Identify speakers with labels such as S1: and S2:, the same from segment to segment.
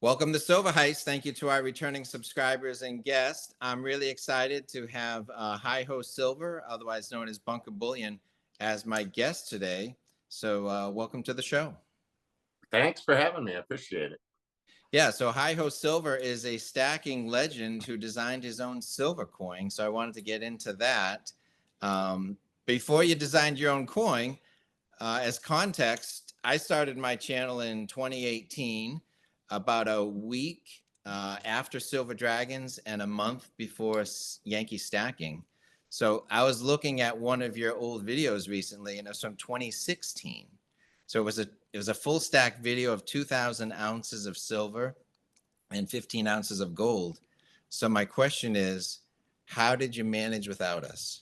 S1: Welcome to Silver Heist. Thank you to our returning subscribers and guests. I'm really excited to have Hi-Ho Silver, otherwise known as Bunker Bullion, as my guest today. So welcome to the show.
S2: Thanks for having me. I appreciate it.
S1: Yeah, so Hi-Ho Silver is a stacking legend who designed his own silver coin. So I wanted to get into that. Before you designed your own coin, as context, I started my channel in 2018, about a week after Silver Dragons and a month before Yankee Stacking. So I was looking at one of your old videos recently, and it was from 2016. So it was a full stack video of 2,000 ounces of silver and 15 ounces of gold. So my question is, how did you manage without us?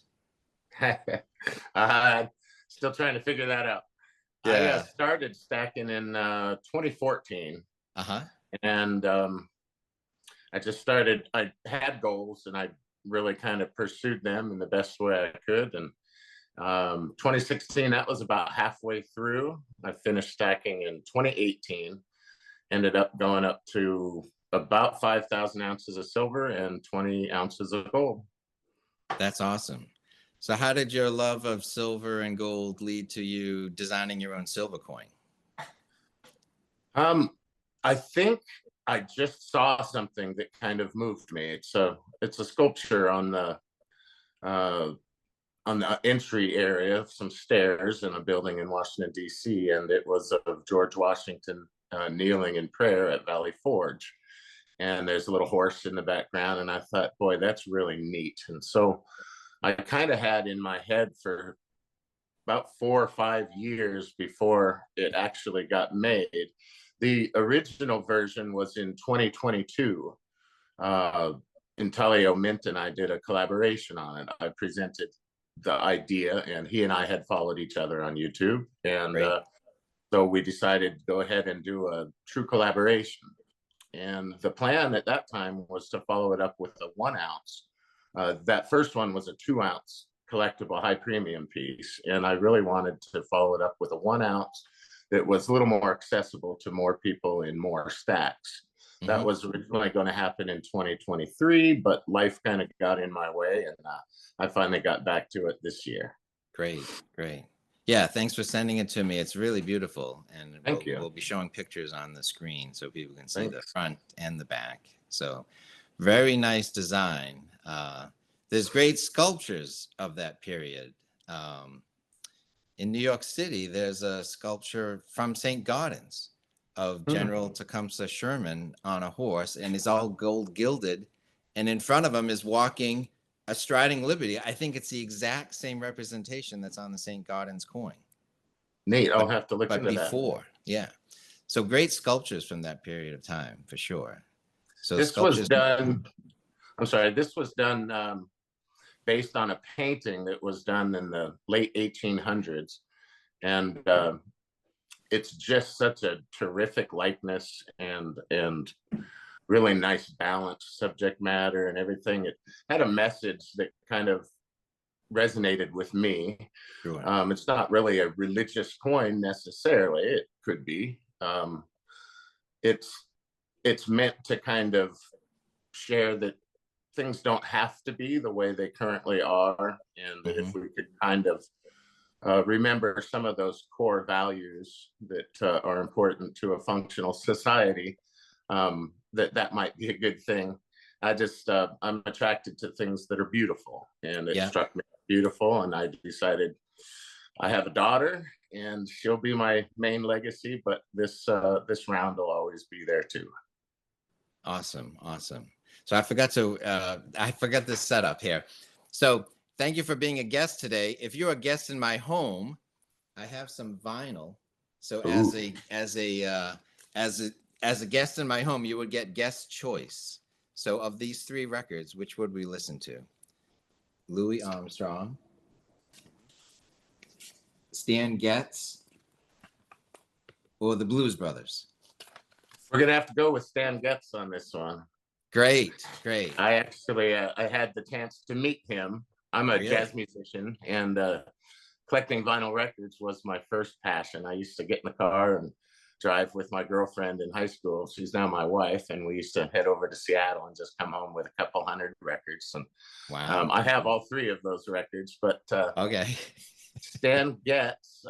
S2: Still trying to figure that out.
S1: Yeah.
S2: I started stacking in 2014. And I just started, I had goals and I really kind of pursued them in the best way I could. And 2016, that was about halfway through. I finished stacking in 2018, ended up going up to about 5,000 ounces of silver and 20 ounces of gold.
S1: That's awesome. So how did your love of silver and gold lead to you designing your own silver coin?
S2: I think I just saw something that kind of moved me. It's a sculpture on the entry area of some stairs in a building in Washington, D.C. And it was of George Washington kneeling in prayer at Valley Forge. And there's a little horse in the background. And I thought, boy, that's really neat. And so I kind of had in my head for about 4 or 5 years before it actually got made. The original version was in 2022. Intalio Mint and I did a collaboration on it. I presented the idea, and he and I had followed each other on YouTube. And so we decided to go ahead and do a true collaboration. And the plan at that time was to follow it up with a 1 ounce. That first one was a 2 ounce collectible high premium piece. And I really wanted to follow it up with a 1 ounce that was a little more accessible to more people in more stacks. That was originally going to happen in 2023, but life kind of got in my way, and I finally got back to it this year.
S1: Great. Yeah, thanks for sending it to me. It's really beautiful, and we'll be showing pictures on the screen so people can see the front and the back. So very nice design. There's great sculptures of that period. In New York City, there's a sculpture from St. Gaudens of General Tecumseh Sherman on a horse, and it's all gold gilded. And in front of him is walking a striding liberty. I think it's the exact same representation that's on the St. Gaudens coin.
S2: Neat. I'll have to look into that.
S1: But before, yeah. So great sculptures from that period of time, for sure. So
S2: this was done, I'm sorry, this was done based on a painting that was done in the late 1800s. And it's just such a terrific likeness and really nice balanced subject matter and everything. It had a message that kind of resonated with me. It's not really a religious coin necessarily. It could be. It's meant to kind of share that things don't have to be the way they currently are, and if we could kind of remember some of those core values that are important to a functional society, that might be a good thing. I'm attracted to things that are beautiful, and it struck me beautiful, and I decided I have a daughter, and she'll be my main legacy, but this round will always be there too.
S1: Awesome. So I forgot this setup here. So thank you for being a guest today. If you're a guest in my home, I have some vinyl. So as a guest in my home, you would get guest choice. So of these 3 records, which would we listen to? Louis Armstrong, Stan Getz, or the Blues Brothers?
S2: We're gonna have to go with Stan Getz on this one.
S1: Great.
S2: I actually I had the chance to meet him. I'm a jazz musician, and collecting vinyl records was my first passion. I used to get in the car and drive with my girlfriend in high school. She's now my wife, and we used to head over to Seattle and just come home with a couple hundred records. And
S1: Wow.
S2: I have all three of those records, but
S1: Okay.
S2: Stan Getz,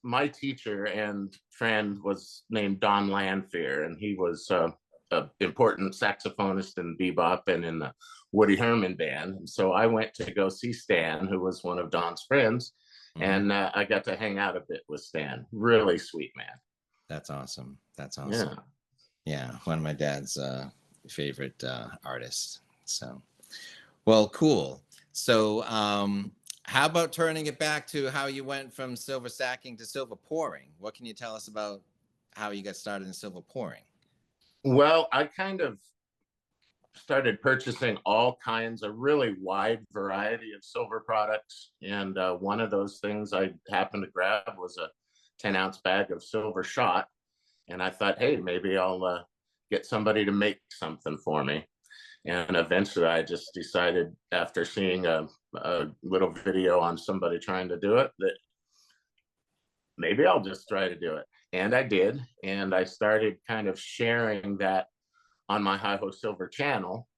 S2: my teacher and friend was named Don Lanfear, and he was an important saxophonist in bebop and in the Woody Herman band. And so I went to go see Stan, who was one of Don's friends, and I got to hang out a bit with Stan. Really sweet man.
S1: That's awesome. That's awesome. Yeah, one of my dad's favorite artists. So, well, cool. So, how about turning it back to how you went from silver stacking to silver pouring? What can you tell us about how you got started in silver pouring?
S2: Well, I kind of started purchasing all kinds, a really wide variety of silver products. And one of those things I happened to grab was a 10-ounce bag of silver shot. And I thought, hey, maybe I'll get somebody to make something for me. And eventually I just decided, after seeing a little video on somebody trying to do it, that maybe I'll just try to do it. And I did. And I started kind of sharing that on my Hi Ho Silver channel.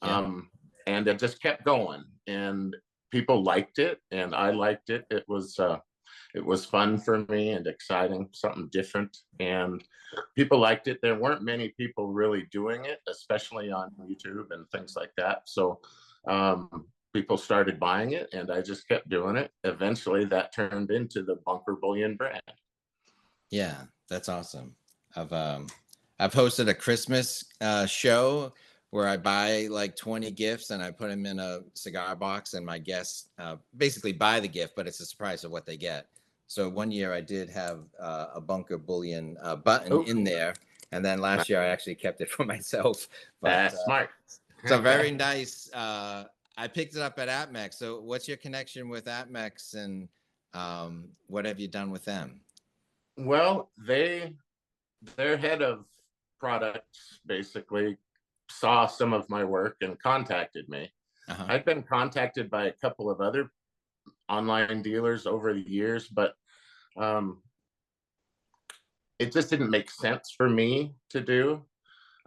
S2: And it just kept going. And people liked it, and I liked it. It was fun for me and exciting, something different. And people liked it. There weren't many people really doing it, especially on YouTube and things like that. So people started buying it, and I just kept doing it. Eventually that turned into the Bunker Bullion brand.
S1: Yeah, that's awesome. I've hosted a Christmas show where I buy like 20 gifts and I put them in a cigar box, and my guests basically buy the gift, but it's a surprise of what they get. So one year I did have a Bunker Bullion button in there, and then last year I actually kept it for myself. But,
S2: that's smart.
S1: So very nice. I picked it up at APMEX. So what's your connection with APMEX, and what have you done with them?
S2: Well, their head of products basically saw some of my work and contacted me. I've been contacted by a couple of other online dealers over the years, but it just didn't make sense for me to do.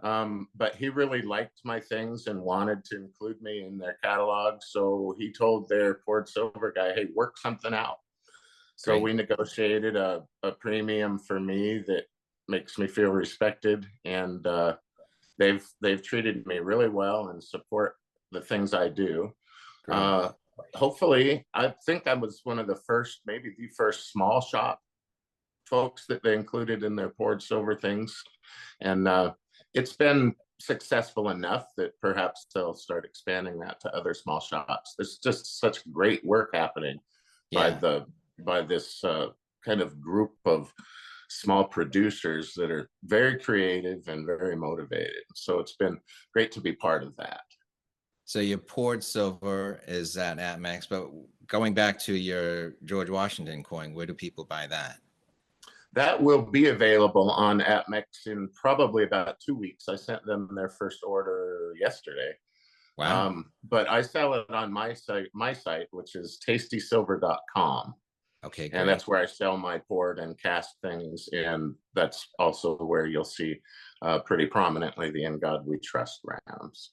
S2: But he really liked my things and wanted to include me in their catalog. So he told their poured silver guy, hey, work something out. So
S1: Great.
S2: we negotiated a premium for me that makes me feel respected. And they've treated me really well and support the things I do. Hopefully, I think I was one of the first, maybe the first small shop folks that they included in their poured silver things. And it's been successful enough that perhaps they'll start expanding that to other small shops. There's just such great work happening by this kind of group of small producers that are very creative and very motivated. So it's been great to be part of that.
S1: So your poured silver is at APMEX, but going back to your George Washington coin, where do people buy that?
S2: That will be available on APMEX in probably about 2 weeks. I sent them their first order yesterday.
S1: Wow.
S2: But I sell it on my site, which is tastysilver.com.
S1: Okay, great.
S2: And that's where I sell my poured and cast things. And that's also where you'll see pretty prominently the In God We Trust rounds.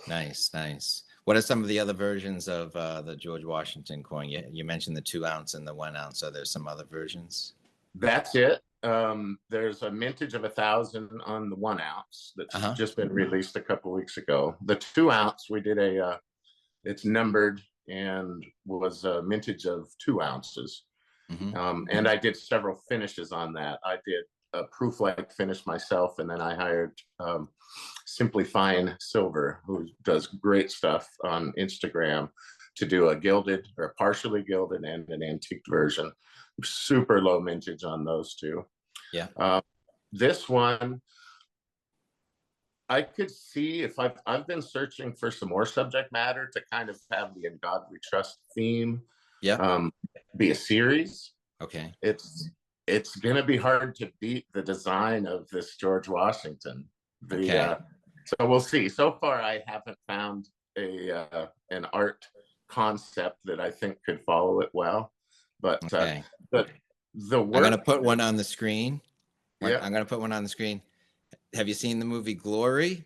S1: Nice, nice. What are some of the other versions of the George Washington coin? You mentioned the 2 ounce and the 1 ounce. Are there some other versions?
S2: That's it. There's a mintage of 1,000 on the 1 ounce that's just been released a couple weeks ago. The 2 ounce, we did it's numbered and was a mintage of 2 ounces. And I did several finishes on that. I did a proof-like finish myself, and then I hired Simply Fine Silver, who does great stuff on Instagram, to do a gilded or partially gilded and an antique version. Super low mintage on those two. This one, I could see if I've been searching for some more subject matter to kind of have the In God We Trust theme be a series.
S1: Okay.
S2: It's gonna be hard to beat the design of this George Washington. So we'll see. So far, I haven't found an art concept that I think could follow it well. But the
S1: I'm going
S2: work.
S1: to put one on the screen.
S2: Yeah,
S1: I'm going to put one on the screen. Have you seen the movie Glory?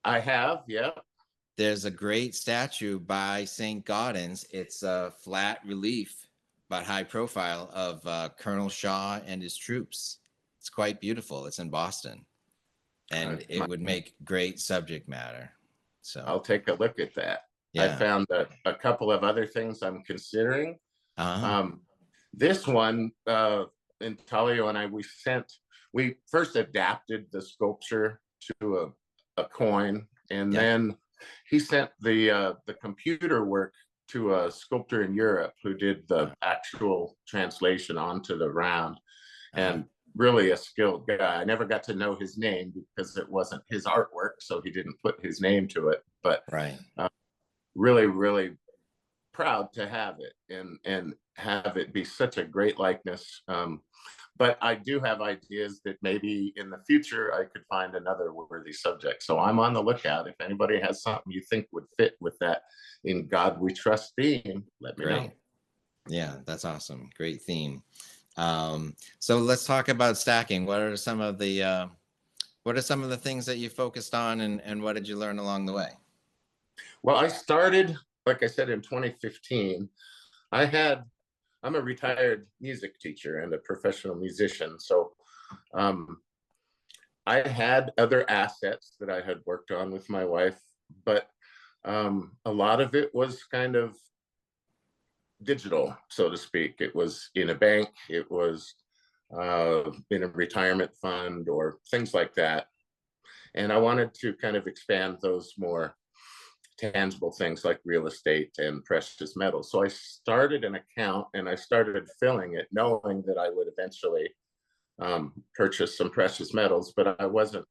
S2: I have. Yeah.
S1: There's a great statue by St. Gaudens. It's a flat relief, but high profile, of Colonel Shaw and his troops. It's quite beautiful. It's in Boston, and it would make great subject matter. So
S2: I'll take a look at that. I
S1: yeah.
S2: found a couple of other things I'm considering.
S1: Uh-huh.
S2: This one, Intalio and I, we first adapted the sculpture to a coin, and
S1: Yeah.
S2: then he sent the computer work to a sculptor in Europe who did the actual translation onto the round, and really a skilled guy. I never got to know his name because it wasn't his artwork, so he didn't put his name to it. But
S1: Right.
S2: really, really proud to have it and have it be such a great likeness. But I do have ideas that maybe in the future I could find another worthy subject. So I'm on the lookout. If anybody has something you think would fit with that "In God We Trust" theme, let me know.
S1: Yeah, that's awesome. Great theme. So let's talk about stacking. What are some of the things that you focused on, and what did you learn along the way?
S2: Well, I started, like I said, in 2015. I'm a retired music teacher and a professional musician. So I had other assets that I had worked on with my wife, but a lot of it was kind of digital, so to speak. It was in a bank, it was in a retirement fund or things like that. And I wanted to kind of expand those more tangible things like real estate and precious metals. So I started an account and I started filling it, knowing that I would eventually purchase some precious metals, but I wasn't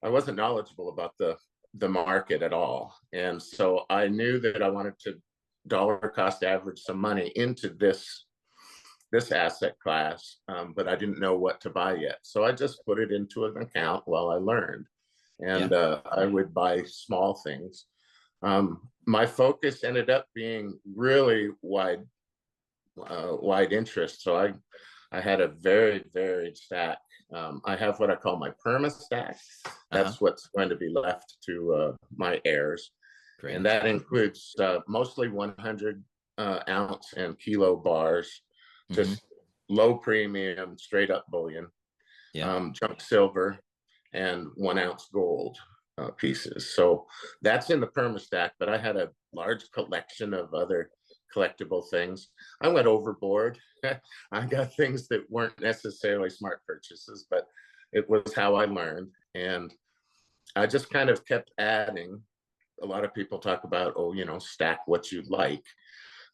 S2: knowledgeable about the market at all. And so I knew that I wanted to dollar cost average some money into this asset class, but I didn't know what to buy yet. So I just put it into an account while I learned, and I would buy small things. My focus ended up being really wide interest. So I had a very varied stack. I have what I call my perma stack. That's what's going to be left to my heirs.
S1: Great.
S2: And that includes mostly 100 ounce and kilo bars, just low premium, straight up bullion, junk silver, and 1 ounce gold pieces. So that's in the perma stack, but I had a large collection of other collectible things. I went overboard. I got things that weren't necessarily smart purchases, but it was how I learned. And I just kind of kept adding. A lot of people talk about, stack what you like.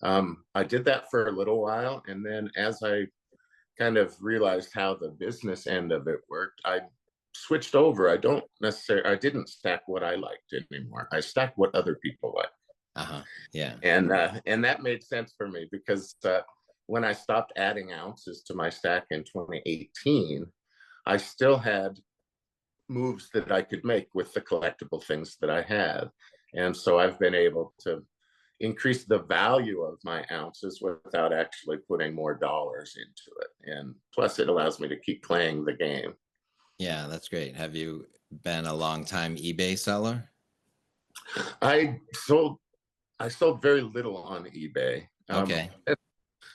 S2: I did that for a little while. And then as I kind of realized how the business end of it worked, I switched over. I didn't stack what I liked anymore. I stacked what other people like.
S1: Yeah.
S2: And that made sense for me because when I stopped adding ounces to my stack in 2018, I still had moves that I could make with the collectible things that I had. And so I've been able to increase the value of my ounces without actually putting more dollars into it. And plus it allows me to keep playing the game.
S1: Yeah, that's great. Have you been a long time eBay seller?
S2: I sold very little on eBay.
S1: Okay.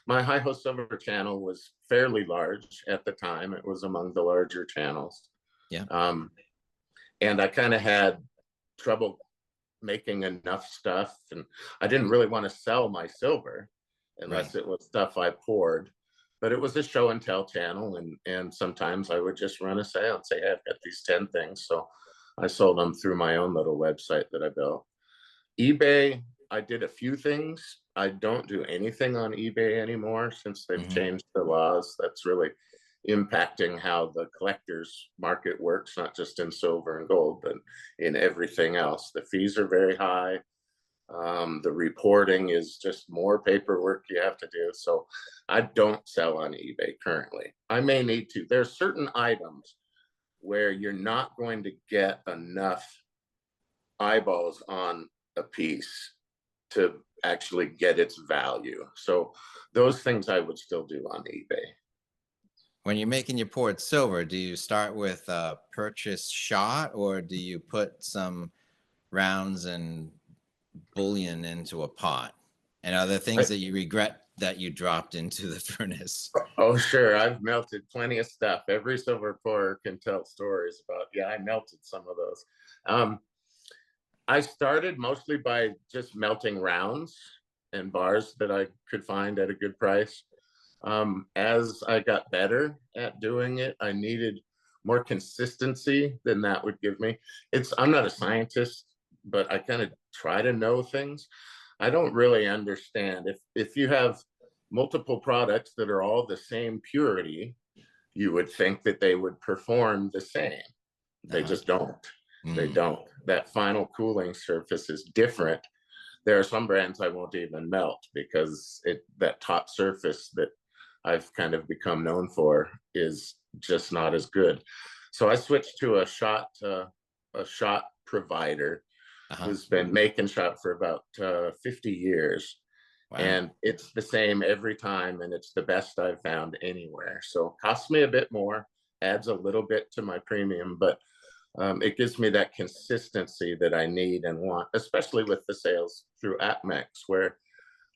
S2: My High Ho Silver channel was fairly large at the time. It was among the larger channels.
S1: Yeah.
S2: And I kind of had trouble making enough stuff, and I didn't really want to sell my silver unless it was stuff I poured. But it was a show and tell channel, and sometimes I would just run a sale and say, hey, I've got these 10 things. So I sold them through my own little website that I built. eBay, I did a few things. I don't do anything on eBay anymore since they've changed the laws. That's really impacting how the collector's market works, not just in silver and gold, but in everything else. The fees are very high. The reporting is just more paperwork you have to do. So I don't sell on eBay currently. I may need to. There's certain items where you're not going to get enough eyeballs on a piece to actually get its value. So those things I would still do on eBay.
S1: When you're making your poured silver, do you start with a purchase shot, or do you put some rounds and bullion into a pot? And are there things that you regret that you dropped into the furnace?
S2: Oh, sure. I've melted plenty of stuff. Every silver pourer can tell stories about, yeah, I melted some of those. I started mostly by just melting rounds and bars that I could find at a good price. As I got better at doing it, I needed more consistency than that would give me. I'm not a scientist, but I kind of try to know things. I don't really understand. If you have multiple products that are all the same purity, you would think that they would perform the same. They just don't. They don't. That final cooling surface is different. There are some brands I won't even melt because that top surface that I've kind of become known for is just not as good. So I switched to a shot provider who's been making shot for about 50 years. Wow. And it's the same every time, and it's the best I've found anywhere. So it costs me a bit more, adds a little bit to my premium, but it gives me that consistency that I need and want, especially with the sales through APMEX, where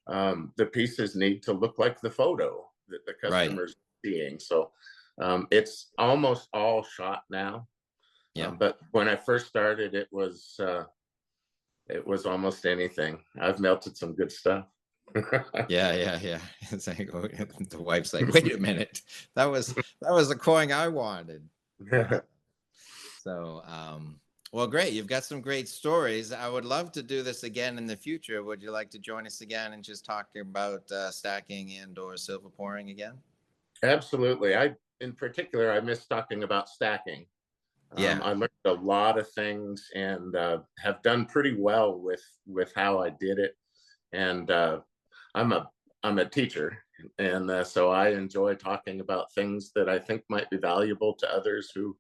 S2: the pieces need to look like the photo that the customer's seeing. So it's almost all shot now. Yeah. But when I first started, it was almost anything. I've melted some good stuff.
S1: Yeah. It's like, the wife's like, wait a minute, that was the coin I wanted. So, well, great. You've got some great stories. I would love to do this again in the future. Would you like to join us again and just talk about stacking and/or silver pouring again?
S2: Absolutely. In particular, I miss talking about stacking. Yeah. I learned a lot of things and have done pretty well with how I did it. And I'm a teacher, and so I enjoy talking about things that I think might be valuable to others who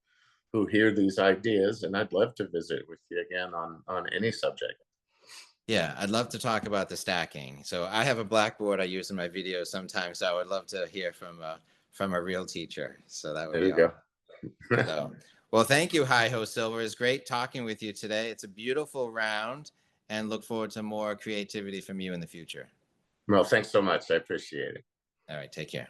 S2: hear these ideas. And I'd love to visit with you again on any subject.
S1: Yeah, I'd love to talk about the stacking. So I have a blackboard I use in my videos sometimes. So I would love to hear from a real teacher. So that would
S2: be
S1: awesome. So, well, thank you, Hi Ho Silver. It's great talking with you today. It's a beautiful round, and look forward to more creativity from you in the future.
S2: Well, thanks so much. I appreciate it.
S1: All right, take care.